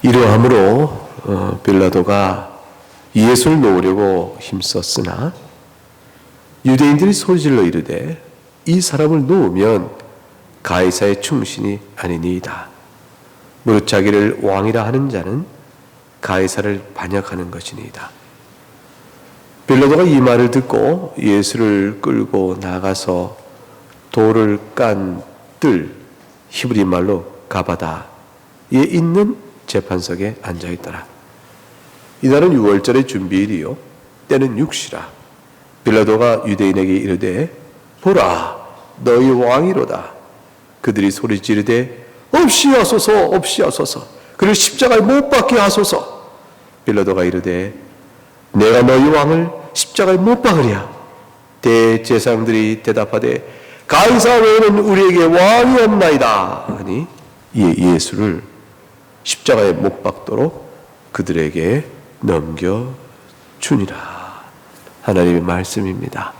이러함으로 빌라도가 예수를 놓으려고 힘썼으나 유대인들이 소리질러 이르되 이 사람을 놓으면 가이사의 충신이 아니니이다. 무릇 자기를 왕이라 하는 자는 가이사를 반역하는 것이니이다. 빌라도가 이 말을 듣고 예수를 끌고 나가서 돌을 깐 뜰, 히브리 말로 가바다에 있는 재판석에 앉아있더라. 이날은 6월절의 준비일이요 때는 육시라. 빌라도가 유대인에게 이르되 보라 너희 왕이로다. 그들이 소리 지르되 없이하소서 없이하소서 그를 십자가에 못 박게 하소서. 빌라도가 이르되 내가 너희 왕을 십자가에 못 박으랴. 대제사장들이 대답하되 가이사 외에는 우리에게 왕이 없나이다 하니 이에 예수를 십자가에 못 박도록 그들에게 넘겨주니라. 하나님의 말씀입니다.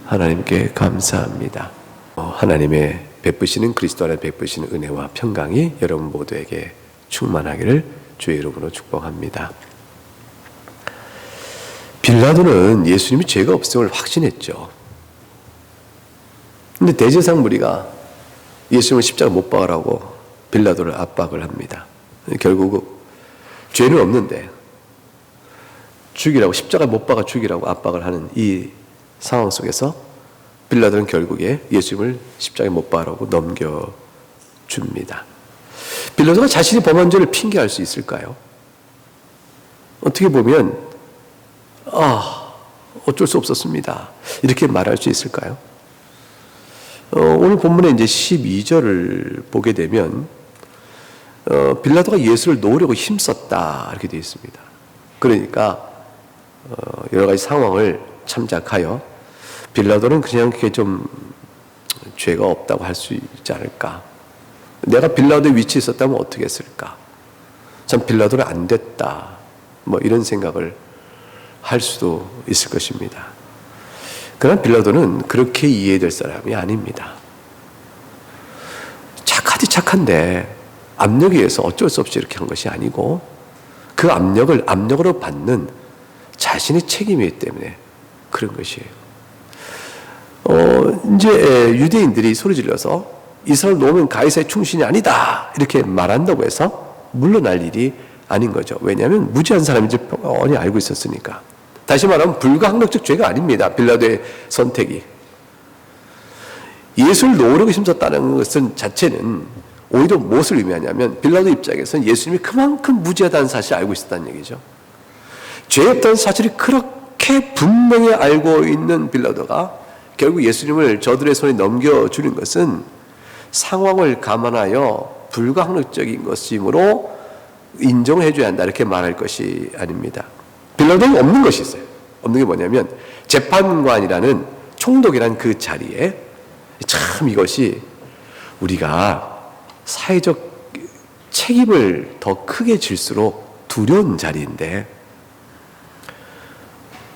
하나님께 감사합니다. 하나님의 베푸시는 그리스도 안에 베푸시는 은혜와 평강이 여러분 모두에게 충만하기를 주의 이름으로 축복합니다. 빌라도는 예수님이 죄가 없음을 확신했죠. 근데 대제사장 무리가 예수님을 십자가 못 박으라고 빌라도를 압박을 합니다. 결국 죄는 없는데 죽이라고, 십자가 못 박아 죽이라고 압박을 하는 이 상황 속에서 빌라도는 결국에 예수님을 십자가에 못 박으라고 넘겨줍니다. 빌라도가 자신이 범한 죄를 핑계할 수 있을까요? 어떻게 보면 어쩔 수 없었습니다 이렇게 말할 수 있을까요? 오늘 본문에 이제 12절을 보게 되면 빌라도가 예수를 놓으려고 힘썼다 이렇게 되어 있습니다. 그러니까 여러 가지 상황을 참작하여 빌라도는 그냥 그게 좀 죄가 없다고 할 수 있지 않을까. 내가 빌라도의 위치에 있었다면 어떻게 했을까. 참 빌라도는 안 됐다 뭐 이런 생각을 할 수도 있을 것입니다. 그러나 빌라도는 그렇게 이해될 사람이 아닙니다. 착하디 착한데 압력에 의해서 어쩔 수 없이 이렇게 한 것이 아니고 그 압력을 압력으로 받는 자신의 책임이기 때문에 그런 것이에요. 이제 유대인들이 소리질러서 이 사람을 놓으면 가이사의 충신이 아니다 이렇게 말한다고 해서 물러날 일이 아닌 거죠. 왜냐하면 무지한 사람인지 뻔히 알고 있었으니까. 다시 말하면 불가항력적 죄가 아닙니다. 빌라도의 선택이. 예수를 놓으려고 힘썼다는 것은 자체는 오히려 무엇을 의미하냐면 빌라도 입장에서는 예수님이 그만큼 무죄하다는 사실을 알고 있었다는 얘기죠. 죄 없다는 사실이 그렇게 분명히 알고 있는 빌라도가 결국 예수님을 저들의 손에 넘겨주는 것은 상황을 감안하여 불가항력적인 것이므로 인정해 줘야 한다 이렇게 말할 것이 아닙니다. 빌라도는 없는 것이 있어요. 없는 게 뭐냐면 재판관이라는 총독이라는 그 자리에 참 이것이 우리가 사회적 책임을 더 크게 질수록 두려운 자리인데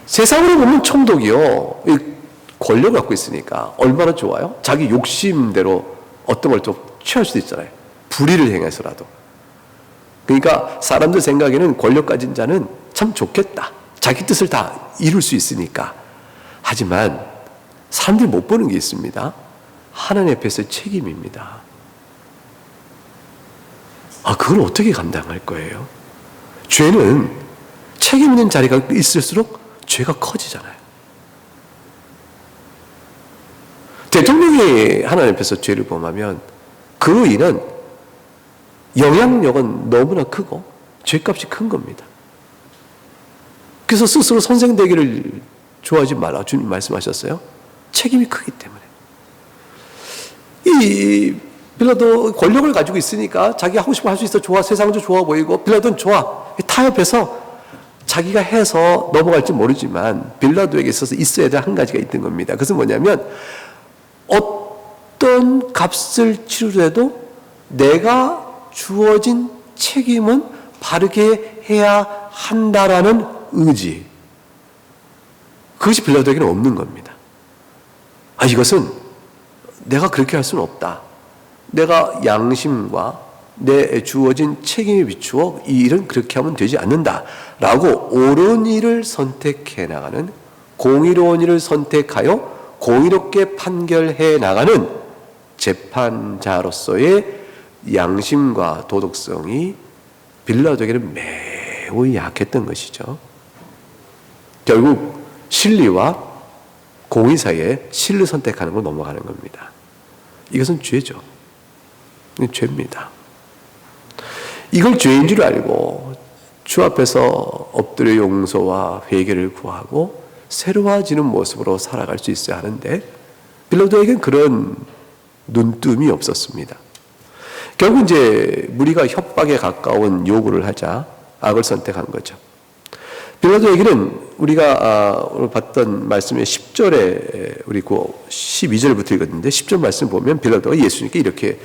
세상으로 보면 총독이요 권력을 갖고 있으니까 얼마나 좋아요? 자기 욕심대로 어떤 걸 좀 취할 수도 있잖아요. 불의를 행해서라도. 그러니까 사람들 생각에는 권력 가진 자는 참 좋겠다. 자기 뜻을 다 이룰 수 있으니까. 하지만 사람들이 못 보는 게 있습니다. 하나님 앞에서의 책임입니다. 그걸 어떻게 감당할 거예요? 죄는 책임 있는 자리가 있을수록 죄가 커지잖아요. 대통령이 하나님 앞에서 죄를 범하면 그 인은 영향력은 너무나 크고 죄값이 큰 겁니다. 그래서 스스로 선생 되기를 좋아하지 말라 주님 말씀하셨어요. 책임이 크기 때문에. 이 빌라도 권력을 가지고 있으니까 자기 하고 싶은 거 할 수 있어. 좋아. 세상도 좋아 보이고 빌라도는 좋아. 타협해서 자기가 해서 넘어갈지 모르지만 빌라도에게 있어서 있어야 될 한 가지가 있는 겁니다. 그것은 뭐냐면 어떤 값을 치르더라도 내가 주어진 책임은 바르게 해야 한다라는 의지. 그것이 빌라도에게는 없는 겁니다. 이것은 내가 그렇게 할 수는 없다. 내가 양심과 내 주어진 책임에 비추어 이 일은 그렇게 하면 되지 않는다 라고 옳은 일을 선택해 나가는, 공의로운 일을 선택하여 공의롭게 판결해 나가는 재판자로서의 양심과 도덕성이 빌라도에게는 매우 약했던 것이죠. 결국 진리와 공의 사이에 진리를 선택하는 걸 넘어가는 겁니다. 이것은 죄죠. 이건 죄입니다. 이걸 죄인 줄 알고 주 앞에서 엎드려 용서와 회개를 구하고 새로워지는 모습으로 살아갈 수 있어야 하는데 빌라도에게는 그런 눈뜸이 없었습니다. 결국 이제 무리가 협박에 가까운 요구를 하자 악을 선택한 거죠. 빌라도에게는 우리가 오늘 봤던 말씀의 10절에 우리 그 12절부터 읽었는데 10절 말씀 보면 빌라도가 예수님께 이렇게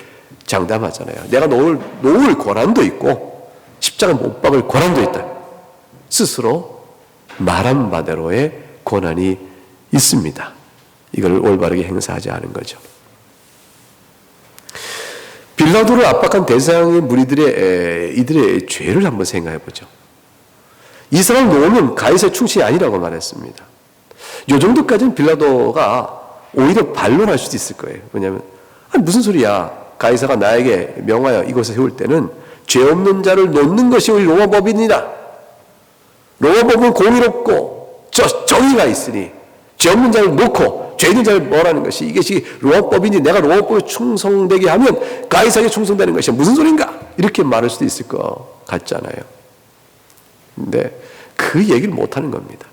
장담하잖아요. 내가 놓을 권한도 있고 십자가 못 박을 권한도 있다. 스스로 말한 바대로의 권한이 있습니다. 이걸 올바르게 행사하지 않은 거죠. 빌라도를 압박한 대상의 무리들의 이들의 죄를 한번 생각해 보죠. 이 사람 놓으면 가이사의 충신이 아니라고 말했습니다. 이 정도까지는 빌라도가 오히려 반론할 수도 있을 거예요. 왜냐하면 무슨 소리야? 가이사가 나에게 명하여 이곳에 세울 때는 죄 없는 자를 놓는 것이 우리 로마 법입니다. 로마 법은 공의롭고 정의가 있으니 죄 없는 자를 놓고 죄 있는 자를 뭐라는 것이 이것이 로마 법이니 내가 로마 법에 충성되게 하면 가이사에게 충성되는 것이 무슨 소린가? 이렇게 말할 수도 있을 것 같잖아요. 근데 그 얘기를 못하는 겁니다.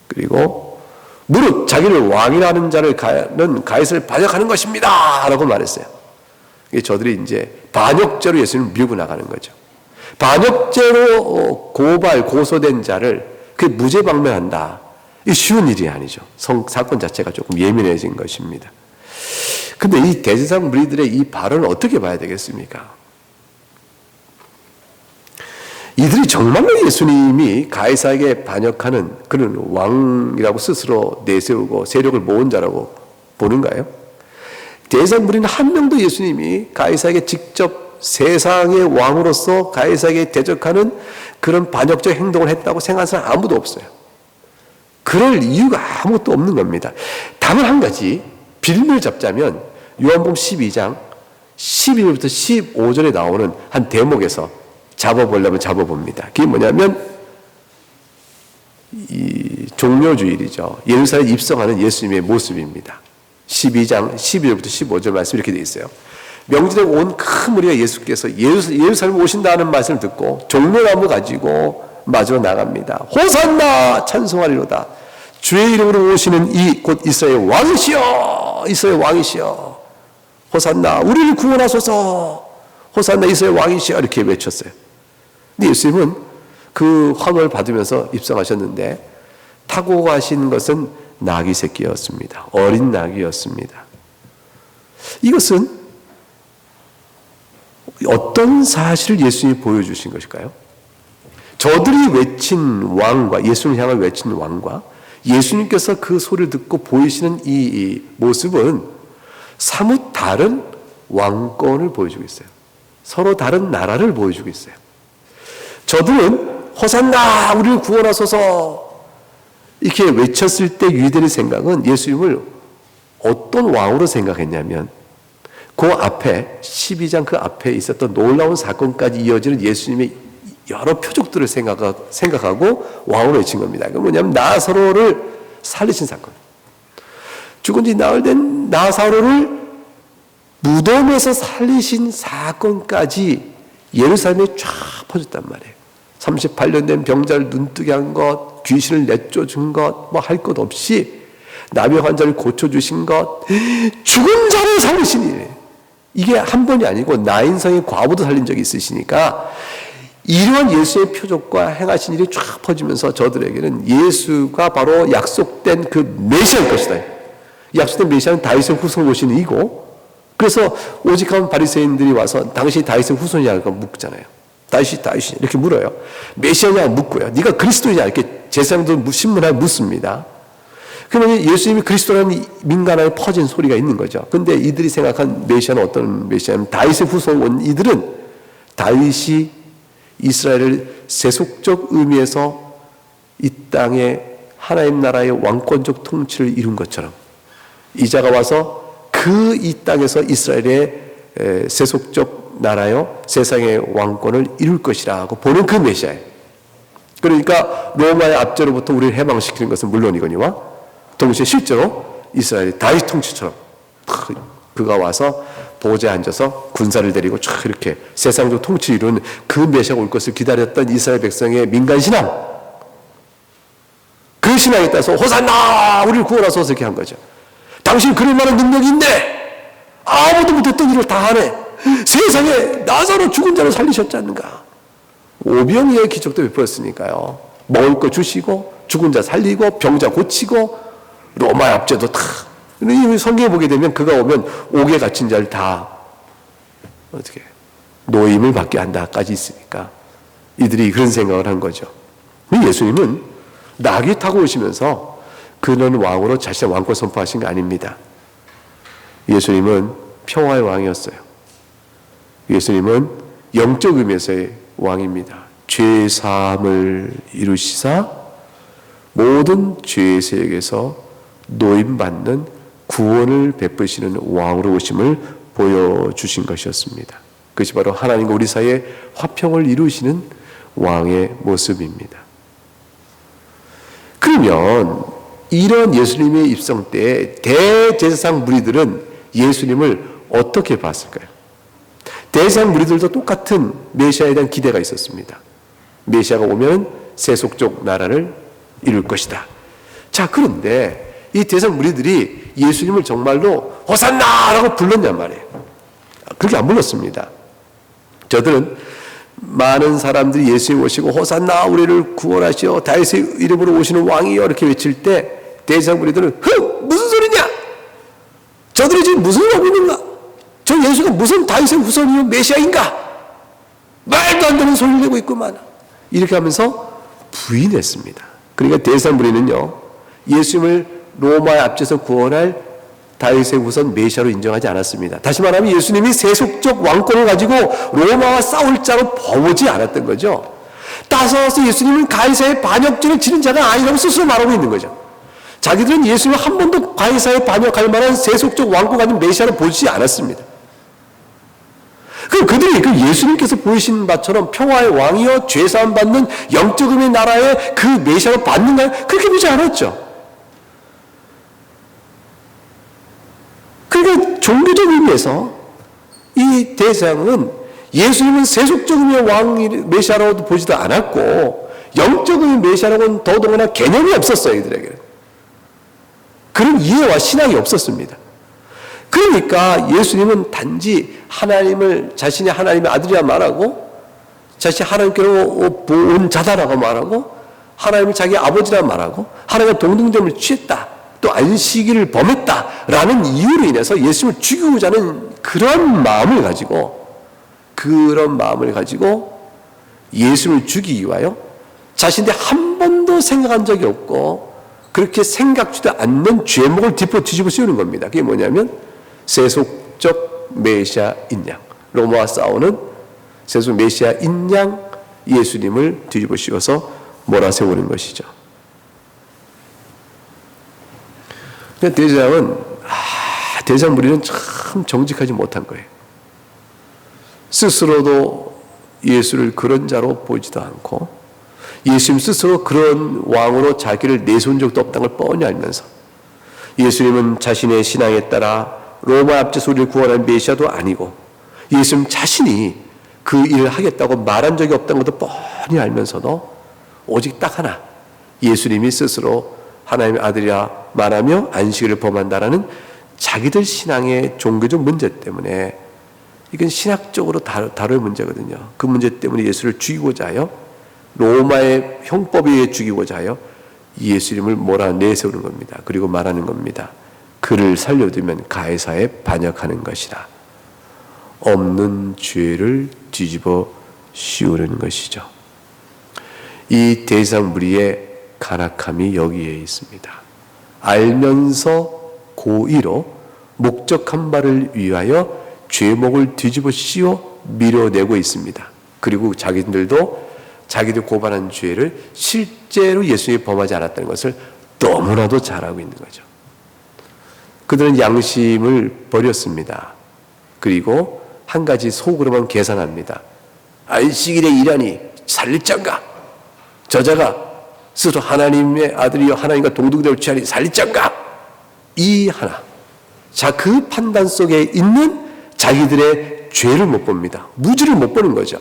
그리고 무릇 자기를 왕이라는 자를 가이사를 반역하는 것입니다 라고 말했어요. 저들이 이제 반역죄로 예수님을 밀고 나가는 거죠. 반역죄로 고소된 자를 무죄 방면한다. 이 쉬운 일이 아니죠. 사건 자체가 조금 예민해진 것입니다. 근데 이 대제사장 무리들의 이 발언을 어떻게 봐야 되겠습니까? 이들이 정말로 예수님이 가이사에게 반역하는 그런 왕이라고 스스로 내세우고 세력을 모은 자라고 보는가요? 대제사장 무리는 한 명도 예수님이 가이사에게 직접 세상의 왕으로서 가이사에게 대적하는 그런 반역적 행동을 했다고 생각하는 사람 아무도 없어요. 그럴 이유가 아무것도 없는 겁니다. 다만 한 가지 빌미를 잡자면 요한복음 12장 12절부터 15절에 나오는 한 대목에서 잡아보려면 잡아봅니다. 그게 뭐냐면 이 종료주일이죠. 예루살렘에 입성하는 예수님의 모습입니다. 12장 12절부터 15절 말씀 이렇게 되어 있어요. 명절에 온 큰 무리가 예수께서 예루살렘에 오신다는 말씀을 듣고 종려나무 가지고 맞으러 나갑니다. 호산나 찬송하리로다. 주의 이름으로 오시는 이 곧 이스라엘 왕이시여, 이스라엘 왕이시여, 호산나 우리를 구원하소서, 호산나 이스라엘 왕이시여 이렇게 외쳤어요. 근데 예수님은 그 환호를 받으면서 입성하셨는데 타고 가신 것은 나귀 새끼였습니다. 어린 나귀였습니다. 이것은 어떤 사실을 예수님이 보여주신 것일까요? 저들이 외친 왕과 예수님을 향해 외친 왕과 예수님께서 그 소리를 듣고 보이시는 이 모습은 사뭇 다른 왕권을 보여주고 있어요. 서로 다른 나라를 보여주고 있어요. 저들은 호산나 우리를 구원하소서 이렇게 외쳤을 때 유대인의 생각은 예수님을 어떤 왕으로 생각했냐면 그 앞에 12장 그 앞에 있었던 놀라운 사건까지 이어지는 예수님의 여러 표적들을 생각하고 왕으로 외친 겁니다. 그건 뭐냐면 나사로를 살리신 사건. 죽은 지 나흘 된 나사로를 무덤에서 살리신 사건까지 예루살렘에 쫙 퍼졌단 말이에요. 38년 된 병자를 눈뜨게 한 것, 귀신을 내쫓은 것, 뭐 할 것 없이 나병 환자를 고쳐주신 것, 죽은 자를 살리신 일. 이게 한 번이 아니고 나인성의 과부도 살린 적이 있으시니까 이러한 예수의 표적과 행하신 일이 쫙 퍼지면서 저들에게는 예수가 바로 약속된 그 메시아일 것이다. 약속된 메시아는 다윗의 후손을 오시는 이고, 그래서 오직한 바리새인들이 와서 당신이 다윗의 후손이냐고 묻잖아요. 다윗이 이렇게 물어요. 메시아냐 묻고요. 네가 그리스도이냐 이렇게 제사장들 신문하게 묻습니다. 그러면 예수님이 그리스도라는 민간화에 퍼진 소리가 있는 거죠. 근데 이들이 생각한 메시아는 어떤 메시아냐면 다윗의 후손 이들은 다윗이 이스라엘을 세속적 의미에서 이 땅에 하나님 나라의 왕권적 통치를 이룬 것처럼 이자가 와서 그 이 땅에서 이스라엘의 세속적 나라요 세상의 왕권을 이룰 것이라고 보는 그 메시아예요. 그러니까 로마의 압제로부터 우리를 해방시키는 것은 물론이거니와 동시에 실제로 이스라엘의 다윗 통치처럼 그가 와서 보좌에 앉아서 군사를 데리고 쫙 이렇게 세상적 통치를 이루는 그 메시아가 올 것을 기다렸던 이스라엘 백성의 민간 신앙, 그 신앙에 따라서 호산나 우리를 구원하소서 이렇게 한 거죠. 당신 그럴 만한 능력이 있네, 아무도 못했던 일을 다 하네, 세상에 나사로 죽은 자를 살리셨지 않는가. 오병이어의 기적도 베풀었으니까요. 먹을 거 주시고 죽은 자 살리고 병자 고치고 로마 압제도 다. 성경에 보게 되면 그가 오면 옥에 갇힌 자를 다 어떻게 노임을 받게 한다까지 있으니까 이들이 그런 생각을 한 거죠. 예수님은 나귀 타고 오시면서 그는 왕으로 자신의 왕권 선포하신 거 아닙니다. 예수님은 평화의 왕이었어요. 예수님은 영적 의미에서의 왕입니다. 죄 사함을 이루시사 모든 죄의 세력에서 노임받는 구원을 베푸시는 왕으로 오심을 보여주신 것이었습니다. 그것이 바로 하나님과 우리 사이에 화평을 이루시는 왕의 모습입니다. 그러면 이런 예수님의 입성 때 대제사장 무리들은 예수님을 어떻게 봤을까요? 대제사장 무리들도 똑같은 메시아에 대한 기대가 있었습니다. 메시아가 오면 세속적 나라를 이룰 것이다. 자, 그런데 이 대제사장 무리들이 예수님을 정말로 호산나라고 불렀냔 말이에요. 그렇게 안 불렀습니다. 저들은 많은 사람들이 예수님 오시고 호산나 우리를 구원하시오 다윗의 이름으로 오시는 왕이요 이렇게 외칠 때 대제사장 무리들은 무슨 소리냐? 저들이 지금 무슨 하고 있는가? 저 예수가 무슨 다윗의 후손이요 메시아인가? 말도 안 되는 소리를 내고 있구만. 이렇게 하면서 부인했습니다. 그러니까 대제사장 무리는요 예수님을 로마의 앞에서 구원할 다윗의 후손 메시아로 인정하지 않았습니다. 다시 말하면 예수님이 세속적 왕권을 가지고 로마와 싸울 자로 보지 않았던 거죠. 따라서 예수님은 가이사의 반역죄를 지는 자가 아니라고 스스로 말하고 있는 거죠. 자기들은 예수님을 한 번도 가이사에 반역할 만한 세속적 왕권 가진 메시아로 보지 않았습니다. 그럼 그들이 그 예수님께서 보이신 바처럼 평화의 왕이요 죄사함 받는 영적 의미의 나라의 그 메시아로 받는가요? 그렇게 보지 않았죠. 그러니까 종교적 의미에서 이 대제사장은 예수님은 세속적 의미의 왕 메시아라고도 보지도 않았고 영적 의미의 메시아라고는 더더구나 개념이 없었어요. 이들에게는 그런 이해와 신앙이 없었습니다. 그러니까 예수님은 단지 하나님을 자신이 하나님의 아들이라 말하고 자신이 하나님께로 온 자다라고 말하고 하나님을 자기 아버지라 말하고 하나님과 동등됨을 취했다 또 안식일을 범했다라는 이유로 인해서 예수님을 죽이고자 하는 그런 마음을 가지고 예수님을 죽이기 위하여 자신이 한 번도 생각한 적이 없고 그렇게 생각지도 않는 죄목을 뒤집어 씌우는 겁니다. 그게 뭐냐면 세속적 메시아인 양, 로마와 싸우는 세속 메시아인 양 예수님을 뒤집어 씌워서 몰아세우는 것이죠. 대제사장 무리는 참 정직하지 못한 거예요. 스스로도 예수를 그런 자로 보지도 않고 예수님 스스로 그런 왕으로 자기를 내세운 적도 없다는 걸 뻔히 알면서 예수님은 자신의 신앙에 따라 로마 압제 소리를 구원한 메시아도 아니고 예수님 자신이 그 일을 하겠다고 말한 적이 없다는 것도 뻔히 알면서도 오직 딱 하나 예수님이 스스로 하나님의 아들이라 말하며 안식일을 범한다라는 자기들 신앙의 종교적 문제 때문에 이건 신학적으로 다룰 문제거든요. 그 문제 때문에 예수를 죽이고자 하여 로마의 형법에 의해 죽이고자 하여 예수님을 몰아내세우는 겁니다. 그리고 말하는 겁니다. 그를 살려두면 가이사에 반역하는 것이다. 없는 죄를 뒤집어 씌우는 것이죠. 이 대제사장 무리의 간악함이 여기에 있습니다. 알면서 고의로 목적한 바를 위하여 죄목을 뒤집어 씌워 밀어내고 있습니다. 그리고 자기들도 자기들 고발한 죄를 실제로 예수님이 범하지 않았다는 것을 너무나도 잘 알고 있는 거죠. 그들은 양심을 버렸습니다. 그리고 한 가지 속으로만 계산합니다. 안식일에 일하니 살릴장가? 저자가 스스로 하나님의 아들이여 하나님과 동등되어 취하니 살릴장가? 이 하나. 자, 그 판단 속에 있는 자기들의 죄를 못 봅니다. 무지를 못 보는 거죠.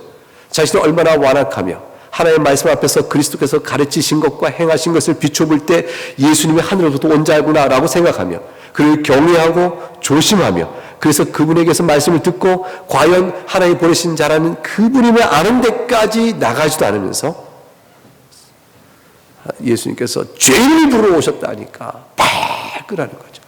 자신이 얼마나 완악하며 하나님의 말씀 앞에서 그리스도께서 가르치신 것과 행하신 것을 비춰볼 때 예수님이 하늘로부터 온 자구나라고 생각하며 그를 경외하고 조심하며 그래서 그분에게서 말씀을 듣고 과연 하나님이 보내신 자라는 그분임을 아는 데까지 나가지도 않으면서 예수님께서 죄인을 부르러 오셨다니까 발끈하는 거죠.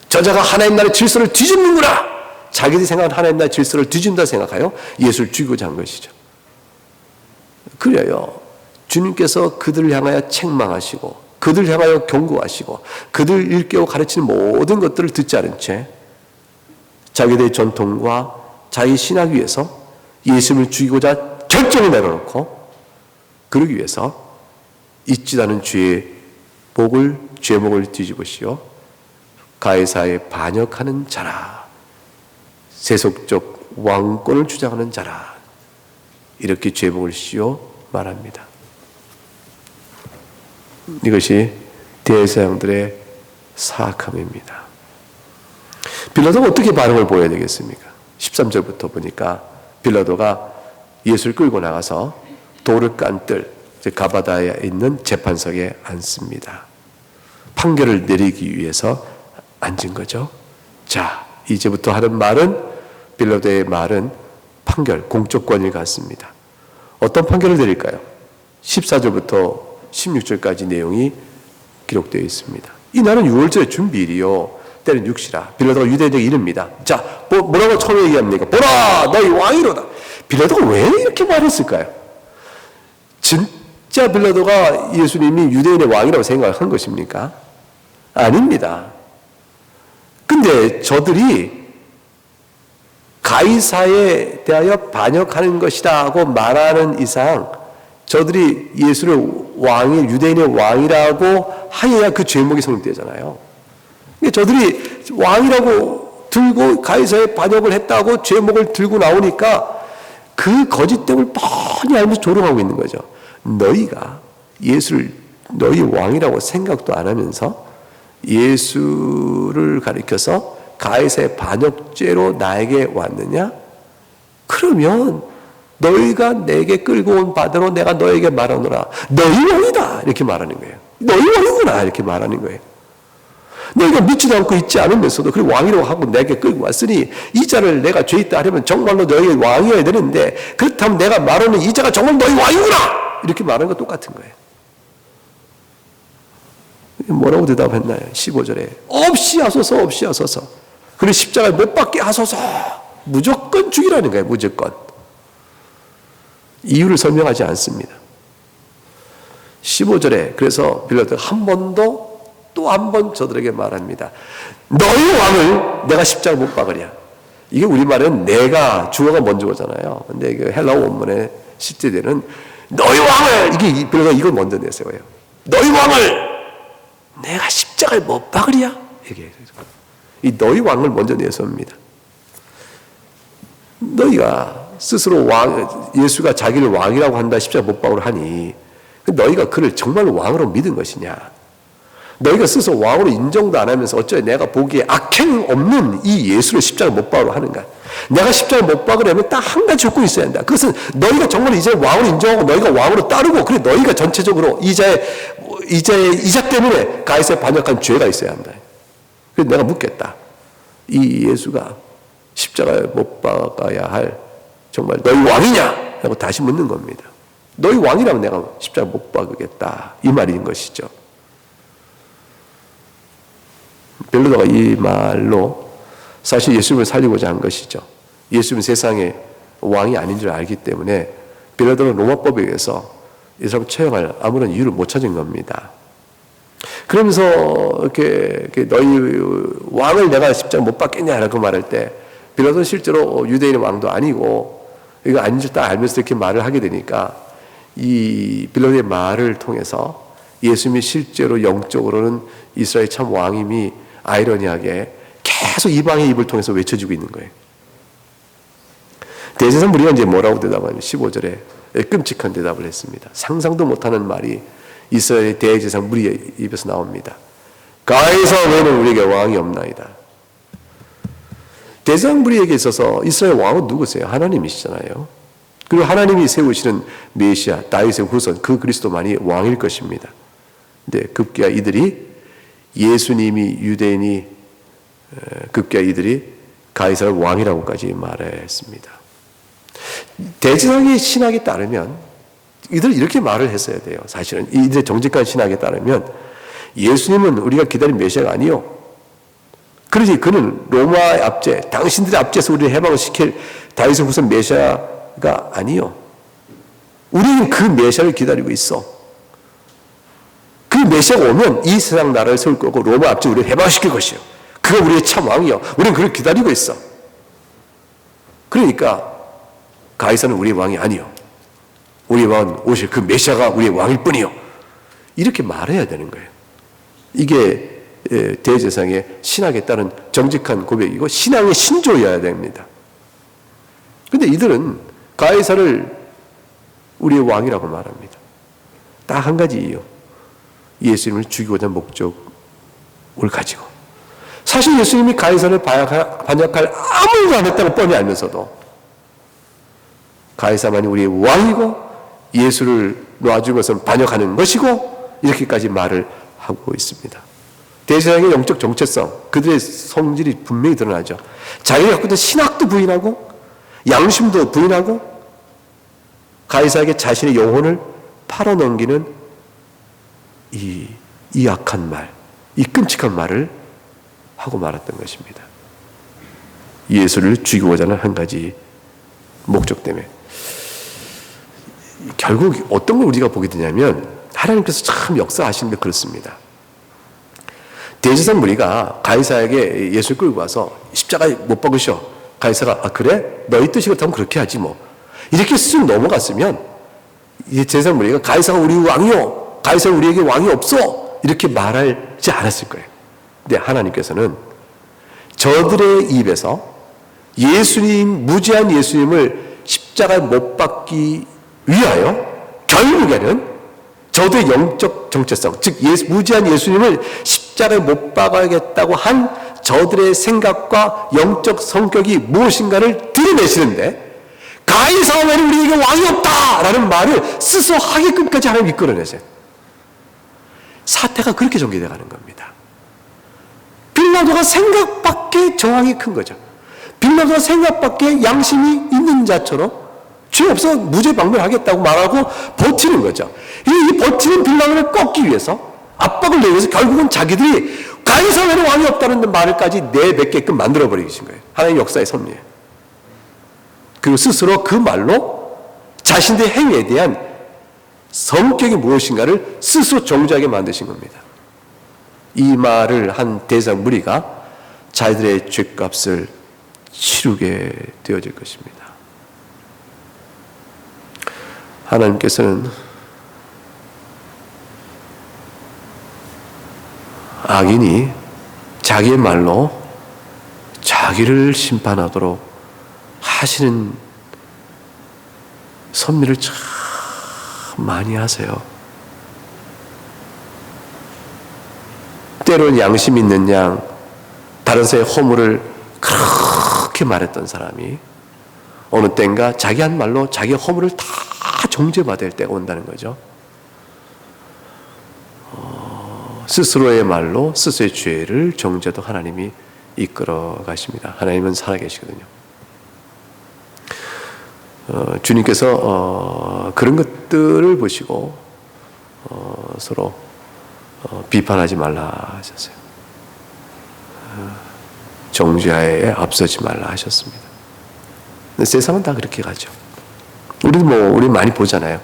저자가 하나님 나라의 질서를 뒤집는구나. 자기들이 생각하는 하나님 나라의 질서를 뒤집는다 생각하여 예수를 죽이고자 한 것이죠. 그래요. 주님께서 그들을 향하여 책망하시고 그들을 향하여 경고하시고 그들을 일깨워 가르치는 모든 것들을 듣지 않은 채 자기들의 전통과 자기 신학 위에서 예수님을 죽이고자 결정을 내려놓고 그러기 위해서 잊지도 않은 죄목을 뒤집으시오 가이사에 반역하는 자라 세속적 왕권을 주장하는 자라 이렇게 죄목을 씌워 말합니다. 이것이 대제사장들의 사악함입니다. 빌라도가 어떻게 반응을 보여야 되겠습니까? 13절부터 보니까 빌라도가 예수를 끌고 나가서 돌을 깐 뜰 가바다에 있는 재판석에 앉습니다. 판결을 내리기 위해서 앉은 거죠. 자, 이제부터 하는 말은 빌라도의 말은 판결, 공적 권위를 갖습니다. 어떤 판결을 내릴까요? 14절부터 16절까지 내용이 기록되어 있습니다. 이 날은 6월절의 준비일이요 때는 육시라. 빌라도가 유대인에게 이릅니다. 자, 뭐라고 처음에 얘기합니까? 보라, 너희 왕이로다. 빌라도가 왜 이렇게 말했을까요? 진짜 빌라도가 예수님이 유대인의 왕이라고 생각한 것입니까? 아닙니다. 근데 저들이 가이사에 대하여 반역하는 것이다 하고 말하는 이상 저들이 예수를 유대인의 왕이라고 하여야 그 죄목이 성립되잖아요. 저들이 왕이라고 들고 가이사에 반역을 했다고 죄목을 들고 나오니까 그 거짓됨을 뻔히 알면서 조롱하고 있는 거죠. 너희가 예수를 너희 왕이라고 생각도 안 하면서 예수를 가리켜서 가이사의 반역죄로 나에게 왔느냐? 그러면 너희가 내게 끌고 온 바대로 내가 너에게 말하노라. 너희 왕이다. 이렇게 말하는 거예요. 너희 왕이구나. 이렇게 말하는 거예요. 너희가 믿지도 않고 있지 않으면서도 그 왕이라고 하고 내게 끌고 왔으니 이 자를 내가 죄 있다 하려면 정말로 너희 왕이어야 되는데 그렇다면 내가 말하는 이 자가 정말 너희 왕이구나. 이렇게 말하는 거 똑같은 거예요. 뭐라고 대답했나요? 15절에 없이 하소서 없이 하소서. 그리고 십자가에 못 박게 하소서. 무조건 죽이라는 거예요. 무조건. 이유를 설명하지 않습니다. 15절에 그래서 빌라도가 한 번 더 또 한 번 저들에게 말합니다. 너희 왕을 내가 십자가 못 박으랴. 이게 우리말은 내가 주어가 먼저 오잖아요. 근데 그 헬라어 원문에 실제되는 너희 왕을 이게 빌라도가 이걸 먼저 내세워요. 너희 왕을 내가 십자가에 못 박으랴. 이게 이 너희 왕을 먼저 내세웁니다. 너희가 스스로 예수가 자기를 왕이라고 한다 십자가 못 박으러 하니 너희가 그를 정말로 왕으로 믿은 것이냐? 너희가 스스로 왕으로 인정도 안 하면서 어쩌면 내가 보기에 악행 없는 이 예수를 십자가 못 박으러 하는가? 내가 십자가 못 박으려면 딱 한 가지 조건이 있어야 한다. 그것은 너희가 정말 이제 왕으로 인정하고 너희가 왕으로 따르고 그래 너희가 전체적으로 이자 때문에 가이사에 반역한 죄가 있어야 한다. 그래서 내가 묻겠다. 이 예수가 십자가에 못 박아야 할 정말 너희 왕이냐? 라고 다시 묻는 겁니다. 너희 왕이라면 내가 십자가 못 박으겠다. 이 말인 것이죠. 빌라도가 이 말로 사실 예수님을 살리고자 한 것이죠. 예수님은 세상의 왕이 아닌 줄 알기 때문에 빌라도는 로마법에 의해서 이 사람 처형할 아무런 이유를 못 찾은 겁니다. 그러면서 이렇게 너희 왕을 내가 십자가 못 박겠냐라고 말할 때 빌라도는 실제로 유대인의 왕도 아니고 이거 아닌 줄 딱 알면서 이렇게 말을 하게 되니까 이 빌라도의 말을 통해서 예수님이 실제로 영적으로는 이스라엘 참 왕임이 아이러니하게 계속 이방의 입을 통해서 외쳐지고 있는 거예요. 대제사장 무리가 이제 뭐라고 대답하냐면 15절에 끔찍한 대답을 했습니다. 상상도 못하는 말이 이스라엘의 대제사장 무리의 입에서 나옵니다. 가이사 외에는 우리에게 왕이 없나이다. 대제사장 무리에게 있어서 이스라엘 왕은 누구세요? 하나님이시잖아요. 그리고 하나님이 세우시는 메시아 다윗의 후손 그 그리스도만이 왕일 것입니다. 근데 급기야 이들이 예수님이 유대인이 급기야 이들이 가이사를 왕이라고까지 말했습니다. 대제사장의 신학에 따르면 이들 이렇게 말을 했어야 돼요. 사실은 이들의 정직한 신학에 따르면 예수님은 우리가 기다린 메시아가 아니요. 그러지 그는 로마의 압제, 당신들의 압제에서 우리를 해방을 시킬 다윗의 후손 메시아가 아니요. 우리는 그 메시아를 기다리고 있어. 그 메시아가 오면 이 세상 나라를 세울 거고 로마 압제 우리를 해방시킬 것이요. 그가 우리의 참 왕이요. 우리는 그를 기다리고 있어. 그러니까 가이사는 우리의 왕이 아니요. 우리의 왕은 오실 그 메시아가 우리의 왕일 뿐이요. 이렇게 말해야 되는 거예요. 이게 대제사장의 신학에 따른 정직한 고백이고 신앙의 신조여야 됩니다. 그런데 이들은 가이사를 우리의 왕이라고 말합니다. 딱 한 가지 이유. 예수님을 죽이고자 하는 목적을 가지고. 사실 예수님이 가이사를 반역할 아무 일도 안 했다고 뻔히 알면서도 가이사만이 우리의 왕이고 예수를 놔준 것은 반역하는 것이고 이렇게까지 말을 하고 있습니다. 대제사장의 영적 정체성, 그들의 성질이 분명히 드러나죠. 자기가 갖고 있는 신학도 부인하고 양심도 부인하고 가이사에게 자신의 영혼을 팔아넘기는 이 악한 말, 이 끔찍한 말을 하고 말았던 것입니다. 예수를 죽이고자 하는 한 가지 목적 때문에. 결국 어떤 걸 우리가 보게 되냐면 하나님께서 참 역사하시는 게 그렇습니다. 대제사장 무리가 가이사에게 예수를 끌고 와서 십자가에 못 박으셔. 가이사가 그래? 너희 뜻이 그렇다면 그렇게 하지 뭐. 이렇게 쑥 넘어갔으면 이 제사장 무리가 가이사가 우리 왕이요. 가이사가 우리에게 왕이 없어. 이렇게 말하지 않았을 거예요. 근데 하나님께서는 저들의 입에서 예수님, 무지한 예수님을 십자가에 못 박기 위하여 결국에는 저들의 영적 정체성, 즉 무지한 예수님을 십자가에 못 박아야겠다고 한 저들의 생각과 영적 성격이 무엇인가를 드러내시는데 가이사 외에는 우리에게 왕이 없다라는 말을 스스로 하게끔까지 하나님이 이끌어내세요. 사태가 그렇게 전개되어 가는 겁니다. 빌라도가 생각밖에 저항이 큰 거죠. 빌라도가 생각밖에 양심이 있는 자처럼 죄 없어 무죄 방면하겠다고 말하고 버티는 거죠. 이 버티는 빌라도를 꺾기 위해서 압박을 내기 위해서 결국은 자기들이 가이사 외에는 왕이 없다는 말을까지 내뱉게끔 만들어버리신 거예요. 하나님 역사의 섭리예요. 그리고 스스로 그 말로 자신들의 행위에 대한 성격이 무엇인가를 스스로 정죄하게 만드신 겁니다. 이 말을 한 대제사장 무리가 자기들의 죄값을 치르게 되어질 것입니다. 하나님께서는 악인이 자기의 말로 자기를 심판하도록 하시는 섭리를 참 많이 하세요. 때로는 양심 있는 양, 다른 사람의 허물을 그렇게 말했던 사람이 어느 때인가 자기 한 말로 자기의 허물을 다 정죄받을 때가 온다는 거죠. 스스로의 말로 스스로의 죄를 정죄도 하나님이 이끌어 가십니다. 하나님은 살아계시거든요. 주님께서 그런 것들을 보시고 서로 비판하지 말라 하셨어요. 정죄하에 앞서지 말라 하셨습니다. 근데 세상은 다 그렇게 가죠. 우리 많이 보잖아요.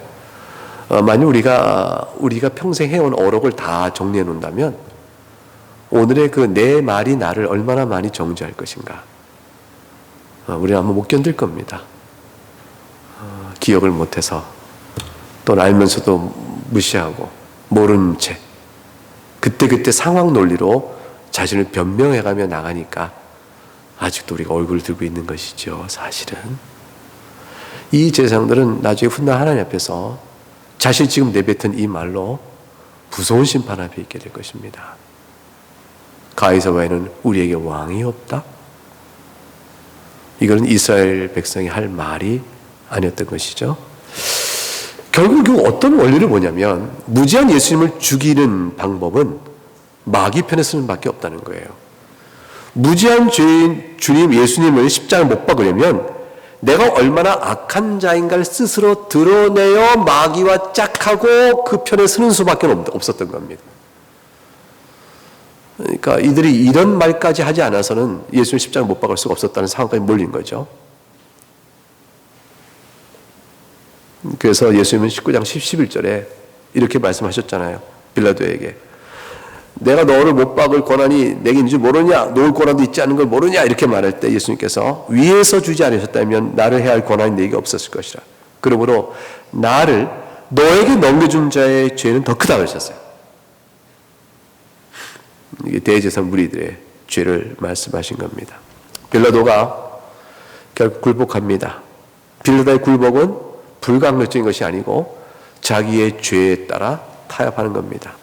만약 우리가 평생 해온 어록을 다 정리해 놓는다면 오늘의 그 내 말이 나를 얼마나 많이 정죄할 것인가, 우리는 아마 못 견딜 겁니다. 기억을 못해서, 또는 알면서도 무시하고 모르는 채 그때그때 상황 논리로 자신을 변명해가며 나가니까 아직도 우리가 얼굴을 들고 있는 것이죠. 사실은 이 제사장들은 나중에 훗날 하나님 앞에서 자신이 지금 내뱉은 이 말로 무서운 심판 앞에 있게 될 것입니다. 가이사 외에는 우리에게 왕이 없다? 이거는 이스라엘 백성이 할 말이 아니었던 것이죠. 결국 어떤 원리를 보냐면, 무지한 예수님을 죽이는 방법은 마귀 편에 쓰는 밖에 없다는 거예요. 무지한 죄인 주님 예수님을 십자가에 못 박으려면 내가 얼마나 악한 자인가를 스스로 드러내어 마귀와 짝하고 그 편에 서는 수밖에 없었던 겁니다. 그러니까 이들이 이런 말까지 하지 않아서는 예수님 십자가에 못 박을 수가 없었다는 상황까지 몰린 거죠. 그래서 예수님은 19장 11절에 이렇게 말씀하셨잖아요. 빌라도에게 내가 너를 못 박을 권한이 내게 있는 줄 모르냐, 놓을 권한도 있지 않은 걸 모르냐, 이렇게 말할 때 예수님께서 위에서 주지 않으셨다면 나를 해야 할 권한이 내게 없었을 것이라. 그러므로 나를 너에게 넘겨준 자의 죄는 더 크다고 하셨어요. 이게 대제사장 무리들의 죄를 말씀하신 겁니다. 빌라도가 결국 굴복합니다. 빌라도의 굴복은 불강력적인 것이 아니고 자기의 죄에 따라 타협하는 겁니다.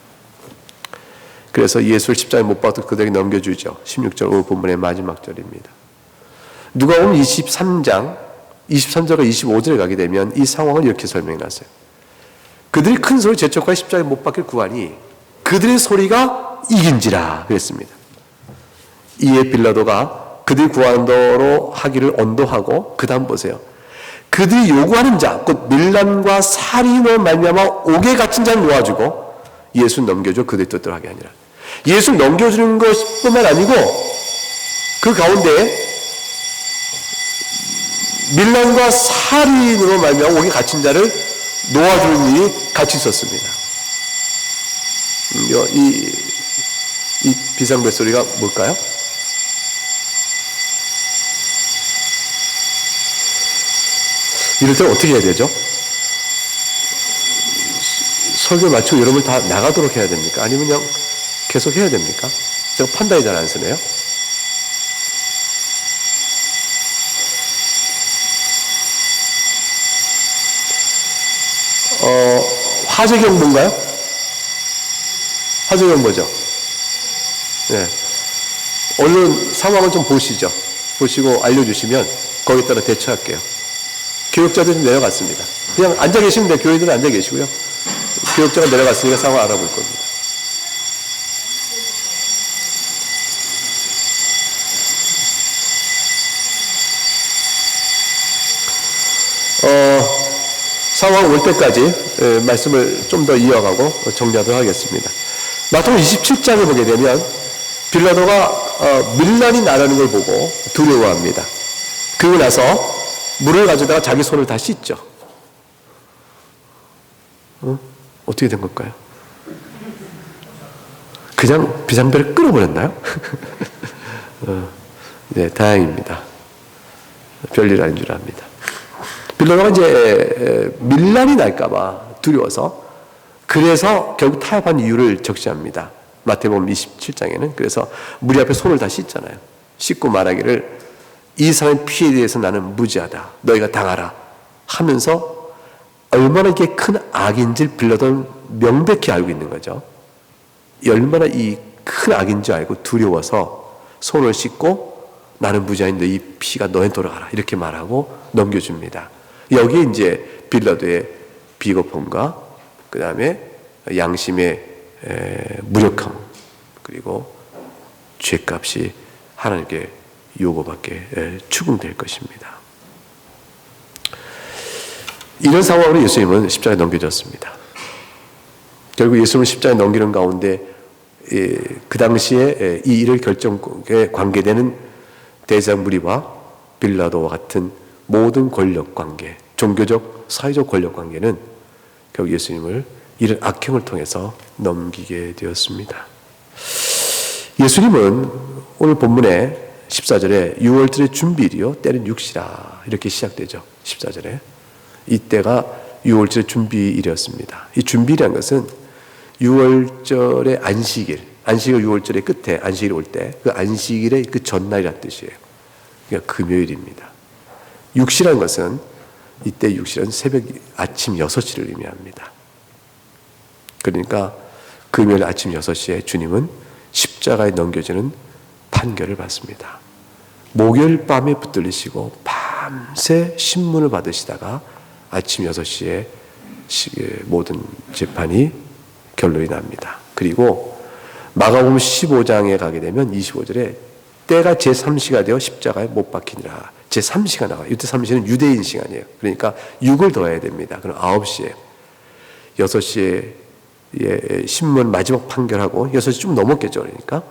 그래서 예수를 십자가에 못 박아도 그들에게 넘겨주죠. 16절 오늘 본문의 마지막 절입니다. 누가복음 23장 23절과 25절에 가게 되면 이 상황을 이렇게 설명해 놨어요. 그들이 큰 소리 재촉하여 십자가에 못 박힐 구하니 그들의 소리가 이긴지라 그랬습니다. 이에 빌라도가 그들이 구하는 대로 하기를 언도하고, 그 다음 보세요. 그들이 요구하는 자, 곧 밀란과 살인으로 말미암아 옥에 갇힌 자를 놓아주고 예수 넘겨줘 그들의 뜻대로 하게 아니라. 예수 넘겨주는 것뿐만 아니고 그 가운데 밀란과 살인으로 말미암아 옥에 갇힌 자를 놓아주는 일이 같이 있었습니다. 이 비상벨 소리가 뭘까요? 이럴 때 어떻게 해야 되죠? 설교 마치고 여러분 다 나가도록 해야 됩니까? 아니면 그냥 계속 해야 됩니까? 제가 판단이 잘 안 서네요. 화재 경보인가요? 화재 경보죠. 네. 얼른 상황을 좀 보시죠. 보시고 알려주시면 거기에 따라 대처할게요. 교역자들이 내려갔습니다. 그냥 앉아 계시면 돼요. 교회들은 앉아 계시고요. 교역자가 내려갔으니까 상황 알아볼 겁니다. 상황 올 때까지 말씀을 좀 더 이어가고 정리하도록 하겠습니다. 마태복음 27장을 보게 되면 빌라도가 밀란이 나라는 걸 보고 두려워합니다. 그리고 나서 물을 가져다가 자기 손을 다 씻죠. 어떻게 된 걸까요? 그냥 비상벨을 끌어버렸나요? 네, 다행입니다. 별일 아닌 줄 압니다. 빌라도가 이제 밀란이 날까봐 두려워서, 그래서 결국 타협한 이유를 적시합니다. 마태복음 27장에는 그래서 무리 앞에 손을 다 씻잖아요. 씻고 말하기를 이 사람의 피에 대해서 나는 무지하다. 너희가 당하라 하면서 얼마나 이게 큰 악인지를 빌라도는 명백히 알고 있는 거죠. 얼마나 이 큰 악인 줄 알고 두려워서 손을 씻고 나는 무지하인데 이 피가 너한테 돌아가라 이렇게 말하고 넘겨줍니다. 여기에 이제 빌라도의 비겁함과 그 다음에 양심의 무력함, 그리고 죄값이 하나님께 요구받게 추궁될 것입니다. 이런 상황으로 예수님은 십자가에 넘겨졌습니다. 결국 예수님을 십자가에 넘기는 가운데 그 당시에 이 일을 결정에 관계되는 대제사장 무리와 빌라도와 같은 모든 권력 관계, 종교적, 사회적 권력 관계는 결국 예수님을 이런 악행을 통해서 넘기게 되었습니다. 예수님은 오늘 본문에 14절에 6월절의 준비일이요 때는 육시라 이렇게 시작되죠. 14절에 이때가 6월절의 준비일이었습니다. 이 준비라는 것은 6월절의 안식일, 안식일 6월절의 끝에 안식일 올 때 그 안식일의 그 전날이라는 뜻이에요. 그러니까 금요일입니다. 육시라는 것은 이때 육시는 새벽 아침 6시를 의미합니다. 그러니까 금요일 아침 6시에 주님은 십자가에 넘겨지는 판결을 받습니다. 목요일 밤에 붙들리시고 밤새 신문을 받으시다가 아침 6시에 모든 재판이 결론이 납니다. 그리고 마가복음 15장에 가게 되면 25절에 때가 제3시가 되어 십자가에 못 박히니라. 제3시가 나와요. 이때 3시는 유대인 시간이에요. 그러니까 6을 더해야 됩니다. 그럼 9시에 6시에 신문 마지막 판결하고 6시 좀 넘었겠죠. 그러니까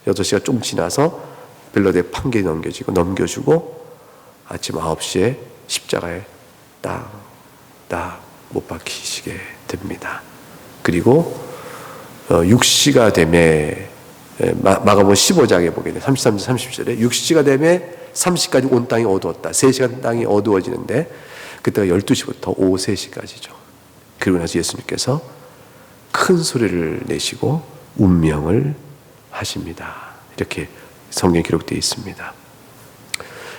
6시가 좀 지나서 빌라도의 판결이 넘겨주고 아침 9시에 십자가에 딱 못 박히시게 됩니다. 그리고 6시가 되매 마가복음 15장에 보게 돼 33절 30절에 6시가 되매 3시까지 온 땅이 어두웠다. 3시간 땅이 어두워지는데 그때가 12시부터 오후 3시까지죠. 그리고 나서 예수님께서 큰 소리를 내시고 운명을 하십니다. 이렇게 성경에 기록되어 있습니다.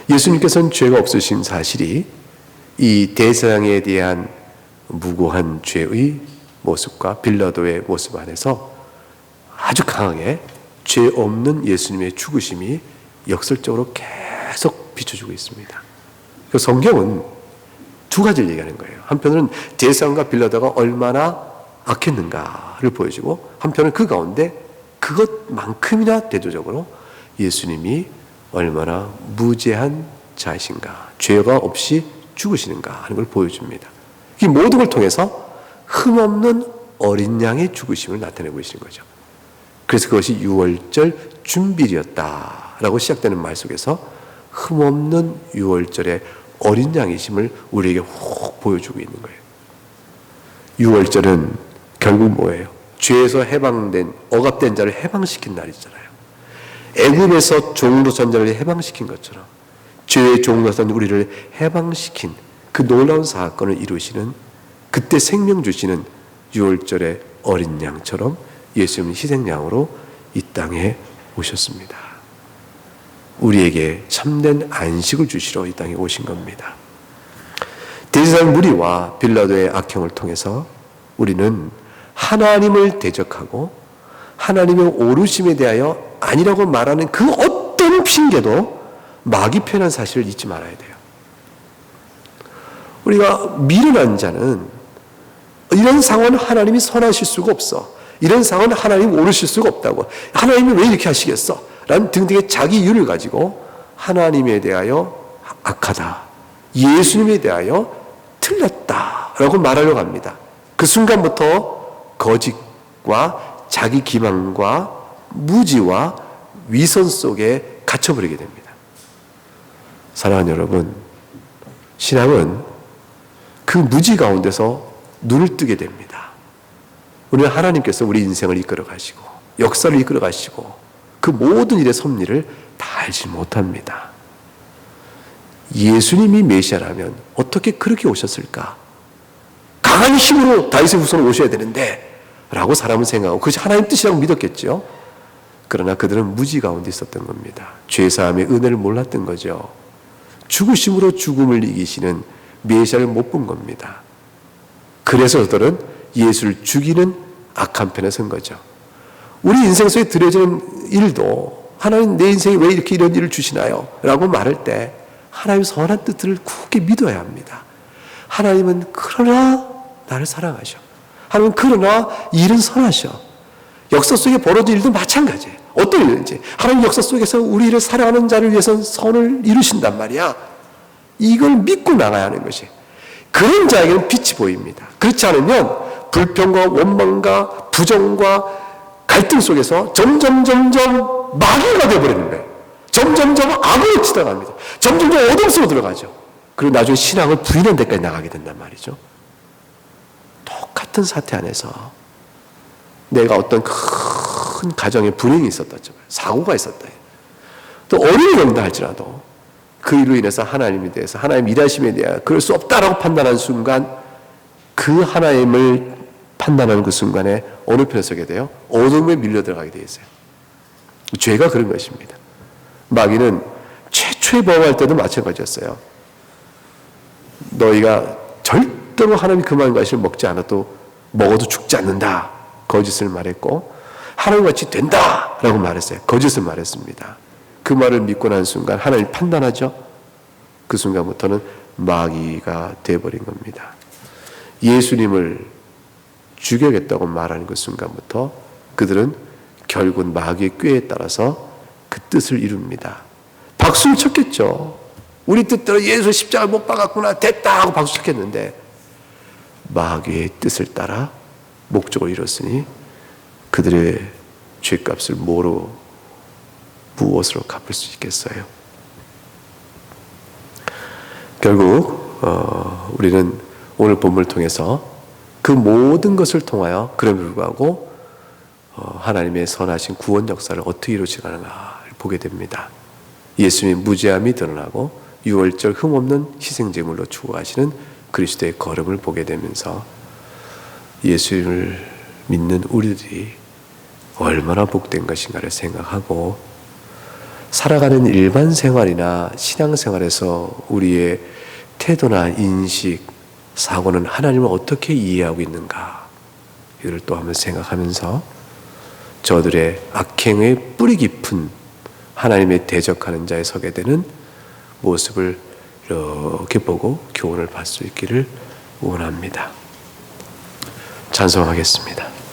예수님께서는 죄가 없으신 사실이 이 대상에 대한 무고한 죄의 모습과 빌라도의 모습 안에서 아주 강하게 죄 없는 예수님의 죽으심이 역설적으로 계속 비춰주고 있습니다. 성경은 두 가지를 얘기하는 거예요. 한편으로는 대상과 빌라도가 얼마나 악했는가를 보여주고 한편은 그 가운데 그것만큼이나 대조적으로 예수님이 얼마나 무죄한 자이신가, 죄가 없이 죽으시는가 하는 걸 보여줍니다. 이 모든 걸 통해서 흠없는 어린 양의 죽으심을 나타내고 계시는 거죠. 그래서 그것이 6월절 준비일이었다라고 시작되는 말 속에서 흠없는 6월절의 어린 양이심을 우리에게 훅 보여주고 있는 거예요. 6월절은 결국 뭐예요? 죄에서 해방된, 억압된 자를 해방시킨 날이잖아요. 애굽에서 종으로 선 자를 해방시킨 것처럼 죄의 종으로 선 우리를 해방시킨 그 놀라운 사건을 이루시는, 그때 생명 주시는 6월절의 어린 양처럼 예수님은 희생양으로 이 땅에 오셨습니다. 우리에게 참된 안식을 주시러 이 땅에 오신 겁니다. 대제사장 무리와 빌라도의 악행을 통해서 우리는 하나님을 대적하고 하나님의 오르심에 대하여 아니라고 말하는 그 어떤 핑계도 마귀 편한 사실을 잊지 말아야 돼요. 우리가 미련한 자는 이런 상황은 하나님이 선하실 수가 없어, 이런 상황은 하나님이 오르실 수가 없다고, 하나님이 왜 이렇게 하시겠어? 라는 등등의 자기 이유를 가지고 하나님에 대하여 악하다, 예수님에 대하여 틀렸다 라고 말하려고 합니다. 그 순간부터 거짓과 자기 기만과 무지와 위선 속에 갇혀버리게 됩니다. 사랑하는 여러분, 신앙은 그 무지 가운데서 눈을 뜨게 됩니다. 우리는 하나님께서 우리 인생을 이끌어 가시고 역사를 이끌어 가시고 그 모든 일의 섭리를 다 알지 못합니다. 예수님이 메시아라면 어떻게 그렇게 오셨을까? 강한 힘으로 다윗의 후손으로 오셔야 되는데 라고 사람은 생각하고 그것이 하나님 뜻이라고 믿었겠죠. 그러나 그들은 무지 가운데 있었던 겁니다. 죄사함의 은혜를 몰랐던 거죠. 죽으심으로 죽음을 이기시는 메시아를 못 본 겁니다. 그래서 그들은 예수를 죽이는 악한 편에 선 거죠. 우리 인생 속에 들여지는 일도 하나님 내 인생에 왜 이렇게 이런 일을 주시나요? 라고 말할 때 하나님의 선한 뜻을 굳게 믿어야 합니다. 하나님은 그러나 나를 사랑하셔. 하나님은 그러나 일은 선하셔. 역사 속에 벌어진 일도 마찬가지예요. 어떤 일인지 하나님 역사 속에서 우리를 사랑하는 자를 위해서 선을 이루신단 말이야. 이걸 믿고 나가야 하는 것이, 그런 자에게는 빛이 보입니다. 그렇지 않으면 불평과 원망과 부정과 갈등 속에서 점점 마귀가 되어버리는 거예요. 점점 악으로 치달아갑니다. 점점 어둠 속으로 들어가죠. 그리고 나중에 신앙을 부인한 데까지 나가게 된단 말이죠. 같은 사태 안에서 내가 어떤 큰 가정에 불행이 있었다, 사고가 있었다, 또 어려움이 온다 할지라도 그 일로 인해서 하나님에 대해서, 하나님 일하심에 대해 그럴 수 없다라고 판단하는 순간, 그 하나님을 판단하는 그 순간에 어느 편에 서게 돼요? 어둠에 밀려 들어가게 되어 있어요. 죄가 그런 것입니다. 마귀는 최초에 범할 때도 마찬가지였어요. 너희가 절대로 하나님 금한 과실을 먹지 않아도 먹어도 죽지 않는다, 거짓을 말했고, 하나님같이 된다 라고 말했어요. 거짓을 말했습니다. 그 말을 믿고 난 순간 하나님 판단하죠. 그 순간부터는 마귀가 되어버린 겁니다. 예수님을 죽여야겠다고 말하는 그 순간부터 그들은 결국 마귀의 꾀에 따라서 그 뜻을 이룹니다. 박수를 쳤겠죠. 우리 뜻대로 예수 십자가 못 박았구나, 됐다 하고 박수 쳤겠는데, 마귀의 뜻을 따라 목적을 이뤘으니 그들의 죄값을 무엇으로 갚을 수 있겠어요? 결국 우리는 오늘 본문을 통해서 그 모든 것을 통하여, 그럼에도 불구하고 하나님의 선하신 구원 역사를 어떻게 이루어지는가를 보게 됩니다. 예수님의 무죄함이 드러나고 유월절 흠없는 희생제물로 추구하시는 그리스도의 걸음을 보게 되면서 예수님을 믿는 우리들이 얼마나 복된 것인가를 생각하고, 살아가는 일반 생활이나 신앙생활에서 우리의 태도나 인식, 사고는 하나님을 어떻게 이해하고 있는가, 이걸 또 한번 생각하면서 저들의 악행의 뿌리 깊은 하나님의 대적하는 자에 서게 되는 모습을 이렇게 보고 교훈을 받을 수 있기를 원합니다. 찬송하겠습니다.